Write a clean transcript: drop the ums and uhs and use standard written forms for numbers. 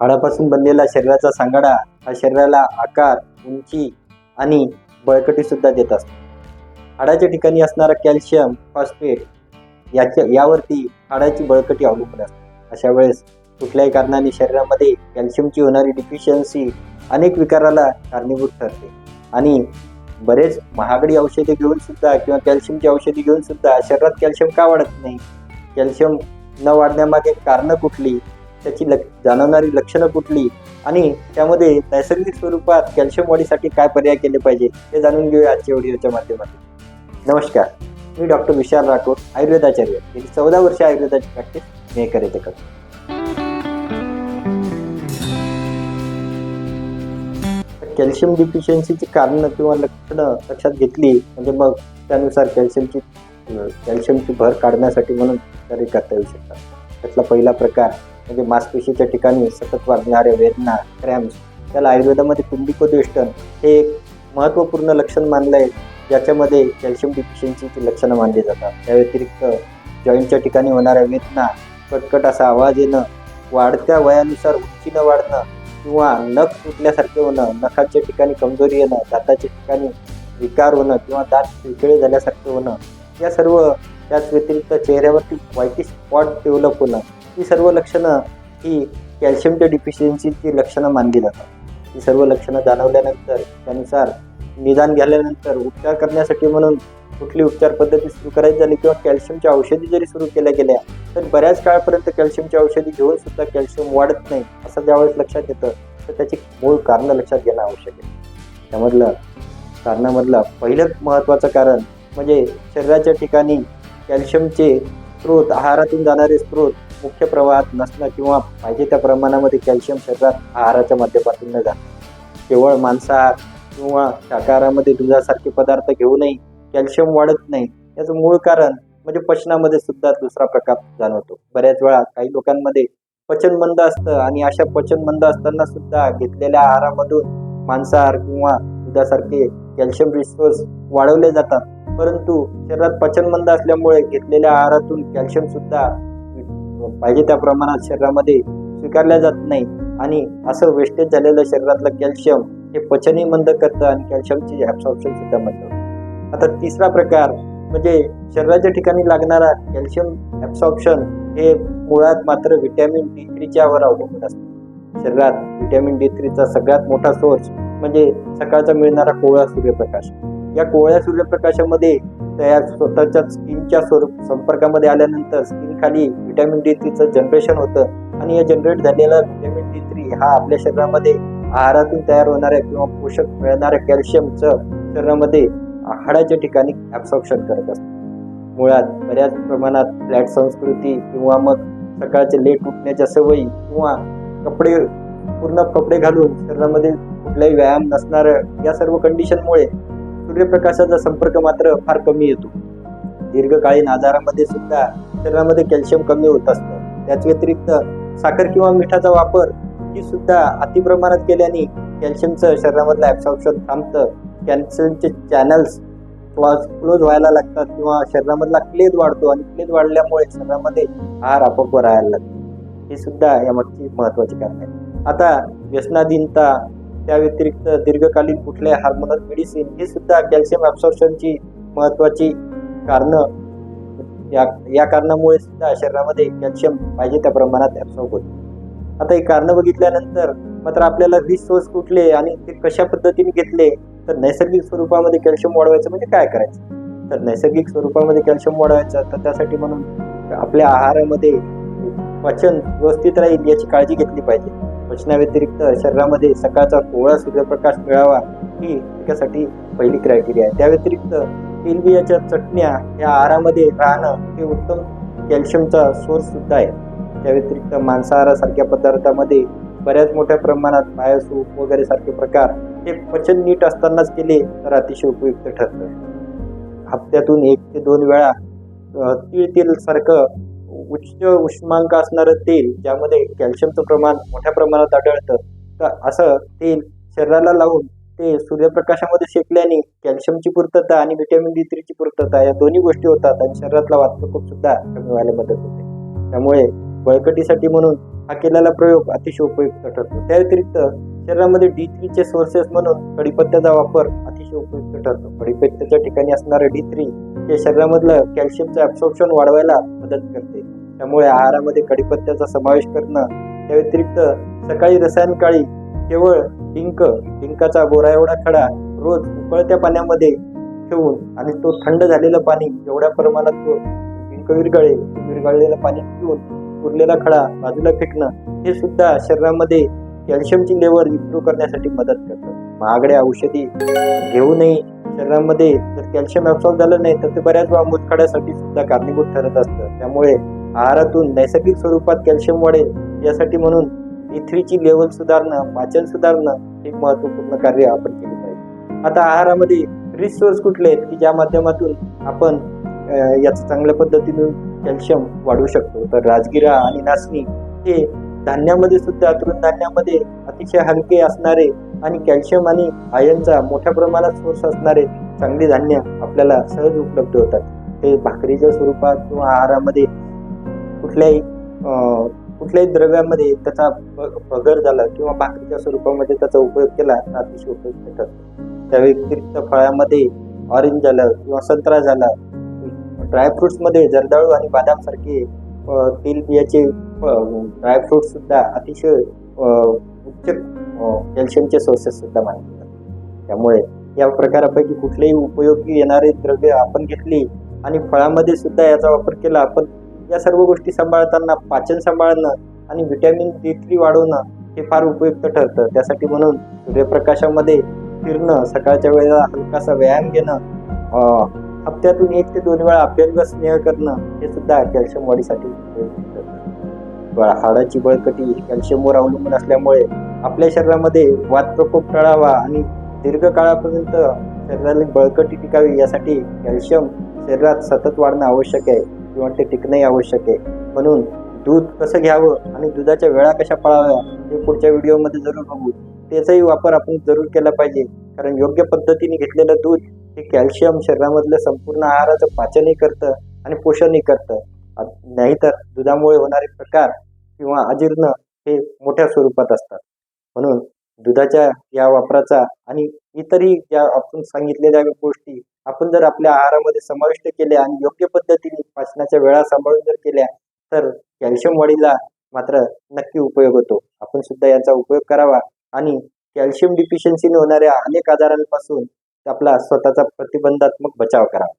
हाडापासून बनलेला शरीराचा सांगाडा हा शरीराला आकार, उंची आणि बळकटी सुद्धा देत असतो. हाडाच्या ठिकाणी असणारा कॅल्शियम फॉस्फेट यावरती हाडाची बळकटी अवलंबून असते. अशा वेळेस कुठल्याही कारणाने शरीरामध्ये कॅल्शियमची होणारी डिफिशियन्सी अनेक विकाराला कारणीभूत ठरते आणि बरेच महागडी औषधे घेऊन सुद्धा किंवा कॅल्शियमची औषधी घेऊन सुद्धा शरीरात कॅल्शियम का वाढत नाही? कॅल्शियम न वाढण्यामागे कारणं कुठली, त्याची जाणवणारी लक्षणं कुठली आणि त्यामध्ये नैसर्गिक स्वरूपात कॅल्शियम वाढीसाठी काय पर्याय केले पाहिजे हे जाणून घेऊया आजच्या व्हिडिओच्या माध्यमातून. नमस्कार, मी डॉक्टर विशाल राठोड, आयुर्वेदाचार्य. गेली 14 वर्ष आयुर्वेदाची प्रॅक्टिस मी करत करतो. कॅल्शियम डिफिशियन्सीची कारणं किंवा लक्षणं लक्षात घेतली म्हणजे मग त्यानुसार कॅल्शियमची भर काढण्यासाठी म्हणून तरी करता येऊ शकतात. त्यातला पहिला प्रकार म्हणजे मांसपेशीच्या ठिकाणी सतत वाढणाऱ्या वेदना, क्रॅम्प्स. त्याला आयुर्वेदामध्ये पुंडलिकोद्वेष्टन हे एक महत्त्वपूर्ण लक्षण मानलं आहे, ज्याच्यामध्ये कॅल्शियम डिफिशियन्सीची लक्षणं मानली जातात. त्या व्यतिरिक्त जॉईंटच्या ठिकाणी होणाऱ्या वेदना, कटकट असा आवाज येणं, वाढत्या वयानुसार उंची न वाढणं किंवा नख तुटल्यासारखे होणं, नखाच्या ठिकाणी कमजोरी येणं, दाताच्या ठिकाणी विकार होणं किंवा दात खिळखिळे झाल्यासारखे होणं, या सर्व. त्याच व्यतिरिक्त चेहऱ्यावरती व्हाईटी स्पॉट डेव्हलप होणं, ही सर्व लक्षणं ही कॅल्शियमच्या डिफिशियन्सीची लक्षणं मानली जातात. ही सर्व लक्षणं जाणवल्यानंतर त्यानुसार निदान झाल्यानंतर उपचार करण्यासाठी म्हणून कुठली उपचार पद्धती सुरू करायची झाली किंवा कॅल्शियमच्या औषधी जरी सुरू केल्या गेल्या तर बऱ्याच काळापर्यंत कॅल्शियमच्या औषधी घेऊन सुद्धा कॅल्शियम वाढत नाही असं ज्यावेळेस लक्षात येतं तर त्याची मूळ कारणं लक्षात घेणं आवश्यक आहे. कारणामधलं पहिलं महत्त्वाचं कारण म्हणजे शरीराच्या ठिकाणी कॅल्शियमचे स्रोत, आहारातून जाणारे स्रोत मुख्य प्रवाहात नसणं किंवा पाहिजे त्या प्रमाणामध्ये कॅल्शियम शरीरात आहाराच्या माध्यमातून न जाणं. केवळ मांसाहार किंवा शाकाहारामध्ये दुधासारखे पदार्थ घेऊनही कॅल्शियम वाढत नाही. याचं मूळ कारण म्हणजे पचनामध्ये सुद्धा दुसरा प्रकार जाणवतो. बऱ्याच वेळा काही लोकांमध्ये पचन मंद असतं आणि अशा पचन मंद असताना सुद्धा घेतलेल्या आहारामधून मांसाहार किंवा दुधासारखे कॅल्शियम रिसोर्स वाढवले जातात, परंतु शरीरात पचन मंद असल्यामुळे घेतलेल्या आहारातून कॅल्शियम सुद्धा पाहिजे त्या प्रमाणात शरीरामध्ये स्वीकारल्या जात नाही आणि असं वेस्टेज झालेलं शरीरातलं कॅल्शियम हे पचनही मंद करतं आणि कॅल्शियमची ॲब्सॉर्प्शन सुद्धा मंद होतं. आता तिसरा प्रकार म्हणजे शरीराच्या ठिकाणी लागणारा कॅल्शियम ॲब्सॉर्प्शन हे मुळात मात्र व्हिटॅमिन D3 वर अवलंबून असतं. शरीरात व्हिटॅमिन D3चा सगळ्यात मोठा सोर्स म्हणजे सकाळचा मिळणारा कोवळा सूर्यप्रकाश. या कोवळ्या सूर्यप्रकाशामध्ये तयार स्वतःच्या स्किनच्या संपर्कामध्ये आल्यानंतर स्किन खाली व्हिटॅमिन D3चं जनरेशन होतं आणि या जनरेट झालेला व्हिटॅमिन D3 हा आपल्या शरीरामध्ये आहारातून तयार होणाऱ्या किंवा पोषक मिळणाऱ्या कॅल्शियमचं शरीरामध्ये हाडाच्या ठिकाणी ॲब्सॉर्प्शन करत असतो. मुळात बऱ्याच प्रमाणात फ्लॅट संस्कृती किंवा मग सकाळचे लेट उठण्याच्या सवयी किंवा पूर्ण कपडे घालून शरीरामध्ये कुठलाही व्यायाम नसणारं या सर्व कंडिशनमुळे सूर्यप्रकाशाचा संपर्क मात्र फार कमी येतो. दीर्घकालीन आजारामध्ये सुद्धा शरीरामध्ये कॅल्शियम कमी होत असतं. त्याच व्यतिरिक्त साखर किंवा मिठाचा वापर ही सुद्धा अतिप्रमाणात केल्याने कॅल्शियमचं शरीरामधलं ॲब्सॉर्प्शन थांबतं. कॅल्शियमचे चॅनल्स क्लोज व्हायला लागतात किंवा शरीरामधला क्लेद वाढतो आणि क्लेद वाढल्यामुळे शरीरामध्ये आहार अपक्व राहायला लागतो. ही सुद्धा यामागची महत्त्वाची कारण आहे. आता व्यसनाधीनता, त्या व्यतिरिक्त दीर्घकालीन कुठल्या हार्मोनल मेडिसिन ही सुद्धा कॅल्शियम ॲब्सॉर्प्शनची महत्त्वाची कारणं. या कारणामुळे सुद्धा शरीरामध्ये कॅल्शियम पाहिजे त्या प्रमाणात ॲब्सॉर्ब होते. आता ही कारणं बघितल्यानंतर मात्र आपल्याला रिसोर्स कुठले आणि ते कशा पद्धतीने घेतले तर नैसर्गिक स्वरूपामध्ये कॅल्शियम वाढवायचं म्हणजे काय करायचं? तर नैसर्गिक स्वरूपामध्ये कॅल्शियम वाढवायचं तर त्यासाठी म्हणून आपल्या आहारामध्ये पचन व्यवस्थित राहील याची काळजी घेतली पाहिजे. पचनाव्यतिरिक्त शरीरामध्ये सकाळचा कोवळा सूर्यप्रकाश मिळावा ही त्यासाठी पहिली क्रायटेरिया आहे. त्या व्यतिरिक्त तेलबियाच्या चटण्या या आहारामध्ये राहणं हे उत्तम कॅल्शियमचा सोर्स सुद्धा आहे. त्या व्यतिरिक्त मांसाहारासारख्या पदार्थामध्ये बऱ्याच मोठ्या प्रमाणात बायोसूप वगैरे सारखे प्रकार हे पचन नीट असतानाच केले तर अतिशय उपयुक्त ठरतं. हप्त्यातून 1 ते 2 वेळा तेल सारखं उच्च उष्मांक असणारं तेल ज्यामध्ये कॅल्शियमचं प्रमाण मोठ्या प्रमाणात आढळतं, तर असं तेल शरीराला लावून ते सूर्यप्रकाशामध्ये शेकल्याने कॅल्शियमची पूर्तता आणि व्हिटॅमिन D3ची पूर्तता या दोन्ही गोष्टी होतात आणि शरीरातला वातप्रकोप सुद्धा कमी व्हायला मदत होते. त्यामुळे बळकटीसाठी म्हणून हा केलेला प्रयोग अतिशय उपयुक्त ठरतो. त्या व्यतिरिक्त शरीरामध्ये D3 चे सोर्सेस म्हणून कढीपत्त्याचा वापर अतिशय उपयुक्त ठरतो. कढीपत्त्याच्या ठिकाणी असणारं D3 हे शरीरामधलं कॅल्शियमचं ऍब्सॉर्प्शन वाढवायला मदत करते. त्यामुळे आहारामध्ये कढीपत्त्याचा समावेश करणं, त्या व्यतिरिक्त सकाळी रसायन काळी केवळ डिंकाचा बोरा एवढा खडा रोज उकळत्या पाण्यामध्ये ठेवून आणि तो थंड झालेलं पाणी एवढ्या प्रमाणात डिंक विरघळलेलं पाणी पिऊन उरलेला खडा बाजूला फेकणं, हे सुद्धा शरीरामध्ये कॅल्शियमची लेवल इम्प्रूव्ह करण्यासाठी मदत करतं. महागड्या औषधी घेऊनही शरीरामध्ये जर कॅल्शियम ऍब्सॉर्ब झालं नाही तर ते बऱ्याच वेळा मूतखड्यासाठी सुद्धा कारणीभूत ठरत असतं. त्यामुळे आहारातून नैसर्गिक स्वरूपात कॅल्शियम वाढेल यासाठी म्हणून D3 ची लेवल सुधारणं, पाचन सुधारणं हे महत्वपूर्ण कार्य आपण केले पाहिजे. आता आहारामध्ये रिच सोर्स कुठले आहेत की ज्या माध्यमातून आपण याचं चांगल्या पद्धतीने कॅल्शियम वाढवू शकतो? तर राजगिरा आणि नाचणी हे धान्यामध्ये सुद्धा, तृणधान्यामध्ये अतिशय हलके असणारे आणि कॅल्शियम आणि आयर्नचा मोठ्या प्रमाणात सोर्स असणारे चांगली धान्य आपल्याला सहज उपलब्ध होतात. ते भाकरीच्या स्वरूपात किंवा आहारामध्ये कुठल्याही द्रव्यामध्ये त्याचा भगर झाला किंवा भाकरीच्या स्वरूपामध्ये त्याचा उपयोग केला तर अतिशय उपयुक्त ठरतो. त्या व्यतिरिक्त फळामध्ये ऑरेंज झालं किंवा संत्रा झाला, ड्रायफ्रुट्समध्ये जर्दाळू आणि बदाम सारखे तेलबियाचे ड्रायफ्रुट्स सुद्धा अतिशय उच्च कॅल्शियमचे सोर्सेस सुद्धा मानले जातात. त्यामुळे या प्रकारापैकी कुठलेही उपयोगी येणारे द्रव्य आपण घेतली आणि फळामध्ये सुद्धा याचा वापर केला, आपण या सर्व गोष्टी सांभाळताना पाचन सांभाळणं आणि व्हिटॅमिन D3 वाढवणं हे फार उपयुक्त ठरतं. त्यासाठी म्हणून सूर्यप्रकाशामध्ये फिरणं, सकाळच्या वेळेला हलकासा व्यायाम घेणं, हप्त्यातून 1 ते 2 वेळा अभ्यंग स्नेह करणं हे सुद्धा कॅल्शियम वाढीसाठी उपयुक्त ठरतं. हाडाची बळकटी कॅल्शियमवर अवलंबून असल्यामुळे आपल्या शरीरामध्ये वात प्रकोप टळावा आणि दीर्घकाळापर्यंत शरीराला बळकटी टिकावी यासाठी कॅल्शियम शरीरात सतत वाढणं आवश्यक आहे किंवा ते टिकणंही आवश्यक आहे. म्हणून दूध कसं घ्यावं आणि दुधाच्या वेळा कशा पाळाव्या हे पुढच्या व्हिडिओमध्ये जरूर बघू. त्याचाही वापर आपण जरूर केला पाहिजे, कारण योग्य पद्धतीने घेतलेलं दूध हे कॅल्शियम शरीरामधलं संपूर्ण आहाराचं पाचनही करतं आणि पोषणही करतं. नाहीतर दुधामुळे होणारे प्रकार किंवा अजीर्ण हे मोठ्या स्वरूपात असतात. म्हणून दुधाच्या या वापराचा आणि इतरही ज्या आपण सांगितलेल्या गोष्टी आपण जर आपल्या आहारामध्ये समाविष्ट केल्या आणि योग्य पद्धतीने पाचनाच्या वेळा सांभाळून जर केल्या तर कॅल्शियम वाढीला मात्र नक्की उपयोग होतो. आपण सुद्धा याचा उपयोग करावा आणि कॅल्शियम डिफिशियन्सीने होणाऱ्या अनेक आजारांपासून आपला स्वतःचा प्रतिबंधात्मक बचाव करावा.